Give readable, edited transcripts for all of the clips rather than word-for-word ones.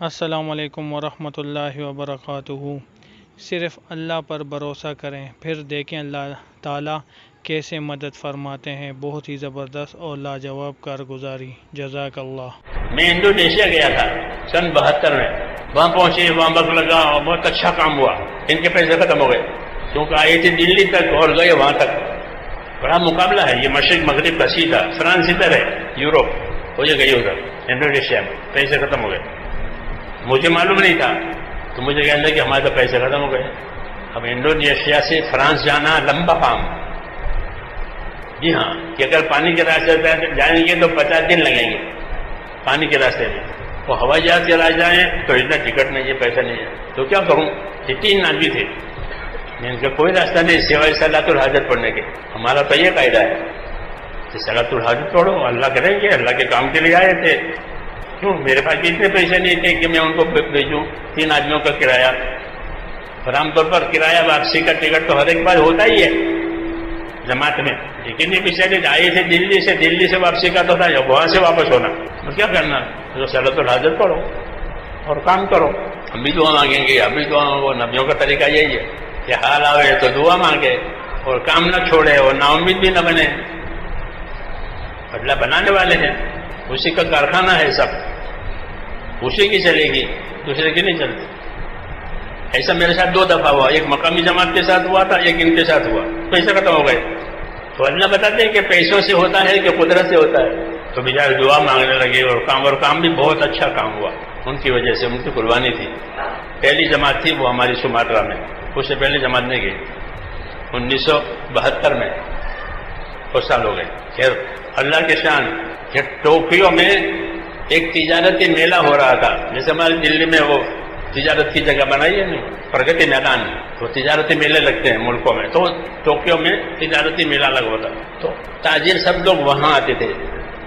السلام علیکم ورحمۃ اللہ وبرکاتہ۔ صرف اللہ پر بھروسہ کریں، پھر دیکھیں اللہ تعالیٰ کیسے مدد فرماتے ہیں۔ بہت ہی زبردست اور لاجواب کارگزاری، جزاک اللہ۔ میں انڈونیشیا گیا تھا سن 72 میں، وہاں پہنچے، وہاں وقت لگا اور بہت اچھا کام ہوا۔ ان کے پیسے ختم ہو گئے کیونکہ آئے تھے دلی تک اور گئے وہاں تک۔ بڑا مقابلہ ہے، یہ مشرق مغرب کا سیدھا، فرانس ادھر ہے، یوروپ ہو جائے گئی ادھر، انڈونیشیا میں پیسے ختم ہو گئے۔ مجھے معلوم نہیں تھا تو مجھے کہنے لگا کہ ہمارے تو پیسے ختم ہو گئے۔ اب انڈونیشیا سے فرانس جانا لمبا کام، جی ہاں، کہ اگر پانی کے راستے جائیں گے تو 50 دن لگیں گے پانی کے راستے میں، وہ ہوائی جہاز کے راستے جائیں تو اتنا ٹکٹ نہیں ہے، پیسہ نہیں ہے، تو کیا کروں؟ یہ 3 آدمی تھے، ان کا کوئی راستہ نہیں سوائے صلاۃ الحاجت پڑھنے کے۔ ہمارا تو یہ قاعدہ ہے کہ صلاۃ الحاجت پڑھو، اللہ کریں گے، اللہ کے کام کے لیے آئے تھے۔ کیوں؟ میرے پاس اتنے پیسے نہیں تھے کہ میں ان کو بھیجوں 3 آدمیوں کا کرایہ، اور عام طور پر کرایہ واپسی کا ٹکٹ تو ہر ایک بار ہوتا ہی ہے جماعت میں، لیکن یہ بیچارے آئے تھے دلی سے واپسی کا تو تھا، وہاں سے واپس ہونا، تو کیا کرنا؟ تو صلاۃ الحاجت پڑھو اور کام کرو۔ ہم بھی دعا مانگیں گے، ابھی دعا مانگو، نبیوں کا طریقہ یہی ہے کہ حال آوے تو دعا مانگے اور کام نہ چھوڑے اور نا امید بھی نہ بنے۔ اللہ بنانے والے ہیں، اسی کا کارخانہ ہے، سب اسی کی چلے گی، دوسرے کی نہیں چلتی۔ ایسا میرے ساتھ 2 دفعہ ہوا، ایک مقامی جماعت کے ساتھ ہوا تھا، ایک ان کے ساتھ ہوا، پیسے ختم ہو گئے۔ تو اللہ بتاتے ہیں کہ پیسوں سے ہوتا ہے کہ قدرت سے ہوتا ہے، تو بیچارے دعا مانگنے لگے اور کام بھی بہت اچھا کام ہوا ان کی وجہ سے، ان کی قربانی تھی۔ پہلی جماعت تھی وہ ہماری سماٹرا میں، اس سے پہلے جماعت نہیں گئی، 1972 میں، کچھ سال ہو گئے۔ خیر اللہ کے شان کہ ٹوکیو میں ایک تجارتی میلہ ہو رہا تھا، جیسے ہمارے دلی میں وہ تجارت کی جگہ بنائی ہے نا پرگتی میدان، تو تجارتی میلے لگتے ہیں ملکوں میں، تو ٹوکیو میں تجارتی میلہ لگا ہوتا، تو تاجر سب لوگ وہاں آتے تھے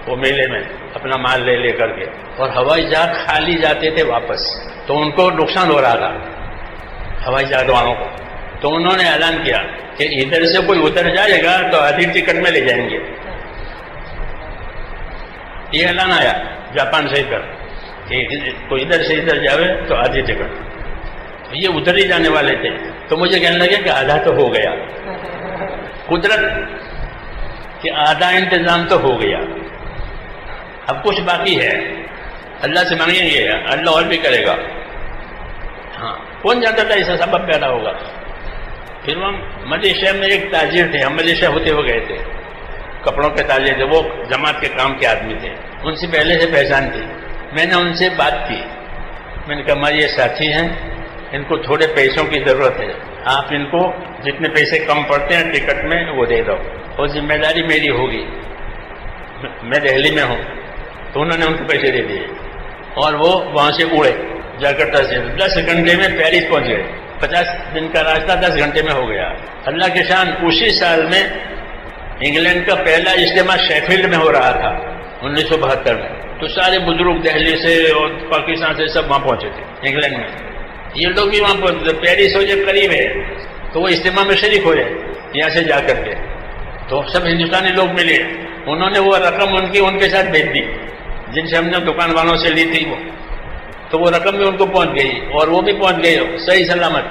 وہ میلے میں اپنا مال لے کر کے، اور ہوائی جہاز خالی جاتے تھے واپس، تو ان کو نقصان ہو رہا تھا ہوائی جہاز والوں کو۔ تو انہوں نے اعلان کیا کہ ادھر سے کوئی اتر جائے گا تو آدھی ٹکٹ میں لے جائیں گے۔ یہ اعلان آیا جاپان سے ادھر کہ کوئی ادھر سے ادھر جاوے تو آدھی ٹکٹ، یہ ادھر ہی جانے والے تھے، تو مجھے کہنے لگے کہ آدھا تو ہو گیا، قدرت کہ آدھا انتظام تو ہو گیا، اب کچھ باقی ہے، اللہ سے مانگیں گے، اللہ اور بھی کرے گا۔ ہاں، کون جانتا تھا ایسا سبب پیدا ہوگا۔ پھر ہم ملیشیا میں ایک تاجر تھے، ہم ملیشیا ہوتے ہوئے گئے تھے، کپڑوں کے تاجر تھے، وہ جماعت کے کام کے آدمی تھے، ان سے پہلے سے پہچان تھی۔ میں نے ان سے بات کی، میں نے کہا ہمارے یہ ساتھی ہیں، ان کو تھوڑے پیسوں کی ضرورت ہے، آپ ان کو جتنے پیسے کم پڑتے ہیں ٹکٹ میں وہ دے دو، اور ذمہ داری میری ہوگی، میں دہلی میں ہوں۔ تو انہوں نے ان کو پیسے دے دیے اور وہ وہاں سے اڑے جاکرتا سے، 10 گھنٹے میں پیرس پہنچ گئے۔ 50 دن کا راستہ 10 گھنٹے میں ہو گیا۔ اللہ کے شان اسی سال میں انگلینڈ کا پہلا اجتماع شیفیلڈ میں ہو رہا تھا 1972 میں، تو سارے بزرگ دہلی سے اور پاکستان سے سب وہاں پہنچے تھے انگلینڈ میں، یہ لوگ بھی وہاں پہنچے، پیرس ہو جائے قریب ہے تو وہ اجتماع میں شریک ہوئے یہاں سے جا کر کے، تو سب ہندوستانی لوگ ملے، انہوں نے وہ رقم ان کے ساتھ بھیج دی جن سے ہم نے دکان والوں سے لی تھی، وہ تو وہ رقم بھی ان کو پہنچ گئی اور وہ بھی پہنچ گئی صحیح سلامت۔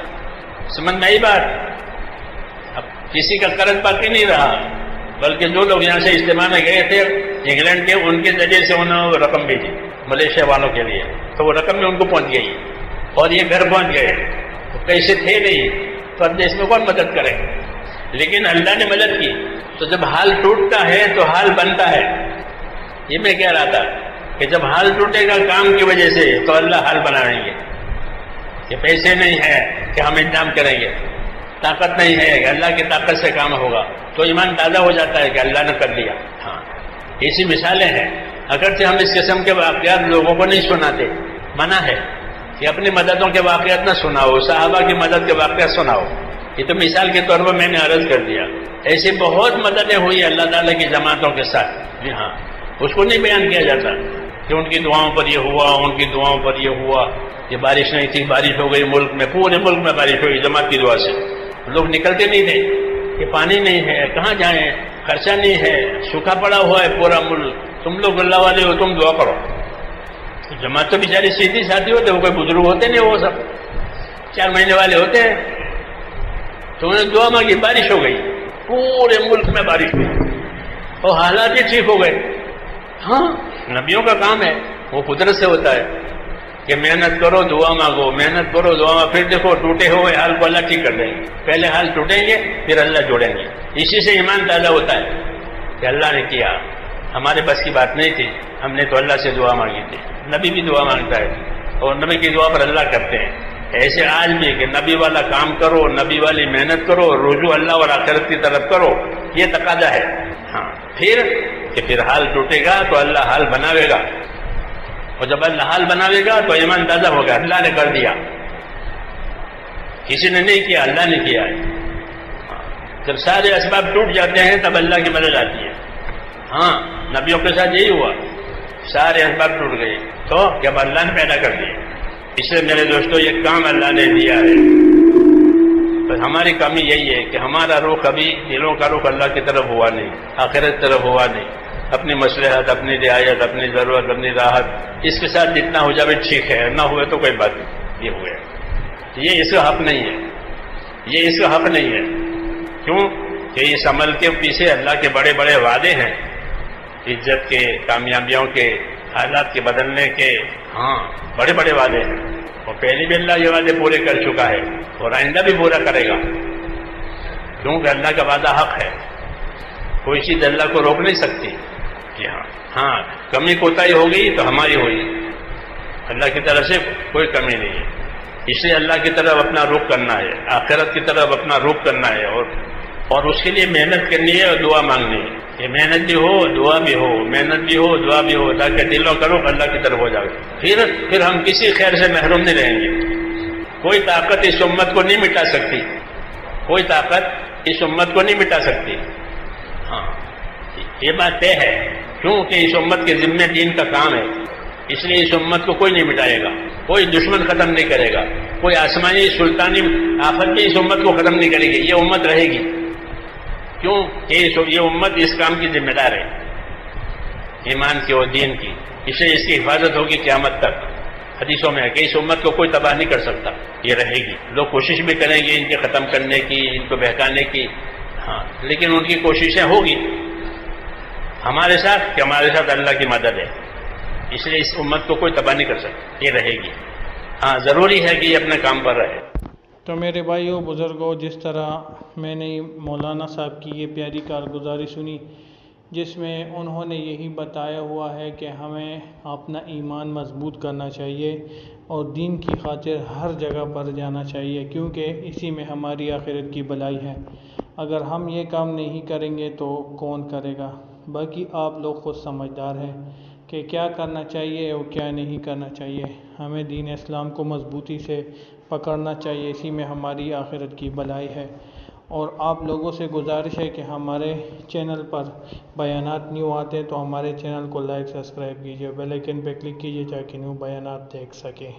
سمجھ میں آئی بات؟ اب کسی کا قرض باقی نہیں رہا، بلکہ جو لوگ یہاں سے اجتماع میں گئے تھے انگلینڈ کے، ان کے ذریعے سے انہوں نے رقم بھیجی ملیشیا والوں کے لیے، تو وہ رقم بھی ان کو پہنچ گئی اور یہ گھر پہنچ گئے۔ تو پیسے تھے نہیں تو اب اس میں کون مدد کرے، لیکن اللہ نے مدد کی۔ تو جب حال ٹوٹتا ہے تو حال بنتا ہے، یہ میں کہہ رہا تھا کہ جب حال ٹوٹے گا کام کی وجہ سے تو اللہ حال بنائیں گے، کہ پیسے نہیں ہے کہ ہم انتظام کریں گے، طاقت نہیں ہے کہ اللہ کی طاقت سے کام ہوگا، تو ایمان تازہ ہو جاتا ہے کہ اللہ نے کر دیا۔ ہاں، ایسی مثالیں ہیں، اگرچہ ہم اس قسم کے واقعات لوگوں کو نہیں سناتے، منع ہے کہ اپنی مددوں کے واقعات نہ سناؤ، صحابہ کی مدد کے واقعات سناؤ، یہ تو مثال کے طور پر میں نے عرض کر دیا۔ ایسی بہت مددیں ہوئی اللہ تعالیٰ کی جماعتوں کے ساتھ، جی ہاں، اس کو نہیں بیان کیا جاتا کہ ان کی دعاؤں پر یہ ہوا، ان کی دعاؤں پر یہ ہوا، یہ بارش نہیں تھی، بارش ہو گئی ملک میں، پورے ملک میں بارش ہوئی جماعت کی دعا سے، لوگ نکلتے نہیں تھے کہ پانی نہیں ہے، کہاں جائیں، خرچہ نہیں ہے، سوکھا پڑا ہوا ہے پورا ملک، تم لوگ اللہ والے ہو، تم دعا کرو۔ جماعت تو بیچاری سیدھی ساتھی ہوتے، وہ کوئی بزرگ ہوتے نہیں، وہ سب 4 مہینے والے ہوتے ہیں. تو انہوں نے دعا مانگی، بارش ہو گئی، پورے ملک میں بارش ہوئی اور حالات بھی ٹھیک ہو گئے. ہاں نبیوں کا کام ہے، وہ قدرت سے ہوتا ہے کہ محنت کرو دعا مانگو، محنت کرو دعا مانگو، پھر دیکھو ٹوٹے ہوئے حال کو اللہ ٹھیک کر دیں گے. پہلے حال ٹوٹیں گے پھر اللہ جوڑیں گے. اسی سے ایمان تازہ ہوتا ہے کہ اللہ نے کیا، ہمارے بس کی بات نہیں تھی، ہم نے تو اللہ سے دعا مانگی تھی. نبی بھی دعا مانگتا ہے اور نبی کی دعا پر اللہ کرتے ہیں. ایسے آج بھی کہ نبی والا کام کرو، نبی والی محنت کرو، رجوع اللہ اور آخرت کی طرف کرو، یہ تقاضا ہے. ہاں پھر حال ٹوٹے گا تو اللہ حال بناوے گا، اور جب اللہ حال بناوے گا تو ایمان تازہ ہوگا. اللہ نے کر دیا، کسی نے نہیں کیا، اللہ نے کیا ہے. جب سارے اسباب ٹوٹ جاتے ہیں تب اللہ کی مدد آتی ہے. ہاں نبیوں کے ساتھ یہی ہوا، سارے اسباب ٹوٹ گئے تو جب اللہ نے پیدا کر دیے. اس لیے میرے دوستو یہ کام اللہ نے دیا ہے. بس ہماری کمی یہی ہے کہ ہمارا رخ ابھی دلوں کا رخ اللہ کی طرف ہوا نہیں، آخرت کی طرف ہوا نہیں. اپنی مصلحت، اپنی رعایت، اپنی ضرورت، اپنی راحت، اس کے ساتھ جتنا ہو جائے ٹھیک ہے، نہ ہوئے تو کوئی بات نہیں. یہ ہوئے، یہ اس کا حق نہیں ہے، یہ اس کا حق نہیں ہے. کیوں کہ اس عمل کے پیچھے اللہ کے بڑے بڑے وعدے ہیں، عزت کے، کامیابیوں کے، حالات کے بدلنے کے. ہاں بڑے بڑے وعدے ہیں، اور پہلے بھی اللہ یہ وعدے پورے کر چکا ہے اور آئندہ بھی پورا کرے گا. کیونکہ اللہ کا وعدہ حق ہے، کوئی چیز اللہ کو روک نہیں سکتی. کہ ہاں کمی کوتاہی ہو گئی تو ہماری ہوئی، اللہ کی طرف سے کوئی کمی نہیں ہے. اس لیے اللہ کی طرف اپنا رخ کرنا ہے، آخرت کی طرف اپنا رخ کرنا ہے، اور اس کے لیے محنت کرنی ہے اور دعا مانگنی ہے. کہ محنت بھی ہو دعا بھی ہو، محنت بھی ہو دعا بھی ہو، تاکہ دلوں کا رخ اللہ کی طرف ہو جائے. پھر ہم کسی خیر سے محروم نہیں رہیں گے. کوئی طاقت اس امت کو نہیں مٹا سکتی، کوئی طاقت اس امت کو نہیں مٹا سکتی. ہاں یہ بات طے ہے، کیونکہ اس امت کے ذمہ دین کا کام ہے. اس لیے اس امت کو کوئی نہیں مٹائے گا، کوئی دشمن ختم نہیں کرے گا، کوئی آسمانی سلطانی آفت بھی اس امت کو ختم نہیں کرے گی. یہ امت رہے گی. کیوں کہ یہ امت اس کام کی ذمہ دار ہے، ایمان کی اور دین کی. اس لیے اس کی حفاظت ہوگی قیامت تک. حدیثوں میں ہے کہ اس امت کو کوئی تباہ نہیں کر سکتا، یہ رہے گی. لوگ کوشش بھی کریں گے ان کے ختم کرنے کی، ان کو بہکانے کی. ہاں لیکن ان کی کوششیں ہوگی ہمارے ساتھ کہ ہمارے ساتھ اللہ کی مدد ہے. اس لیے اس امت کو کوئی تباہ نہیں کر سکتا، یہ رہے گی. ہاں ضروری ہے کہ یہ اپنے کام پر رہے. تو میرے بھائیوں بزرگوں، جس طرح میں نے مولانا صاحب کی یہ پیاری کارگزاری سنی، جس میں انہوں نے یہی بتایا ہوا ہے کہ ہمیں اپنا ایمان مضبوط کرنا چاہیے اور دین کی خاطر ہر جگہ پر جانا چاہیے، کیونکہ اسی میں ہماری آخرت کی بھلائی ہے. اگر ہم یہ کام نہیں کریں گے تو کون کرے گا؟ باقی آپ لوگ خود سمجھدار ہیں کہ کیا کرنا چاہیے اور کیا نہیں کرنا چاہیے. ہمیں دین اسلام کو مضبوطی سے پکڑنا چاہیے، اسی میں ہماری آخرت کی بھلائی ہے. اور آپ لوگوں سے گزارش ہے کہ ہمارے چینل پر بیانات نیو آتے ہیں تو ہمارے چینل کو لائک سبسکرائب کیجیے، بیل آئیکن پہ کلک کیجیے تاکہ نیو بیانات دیکھ سکیں.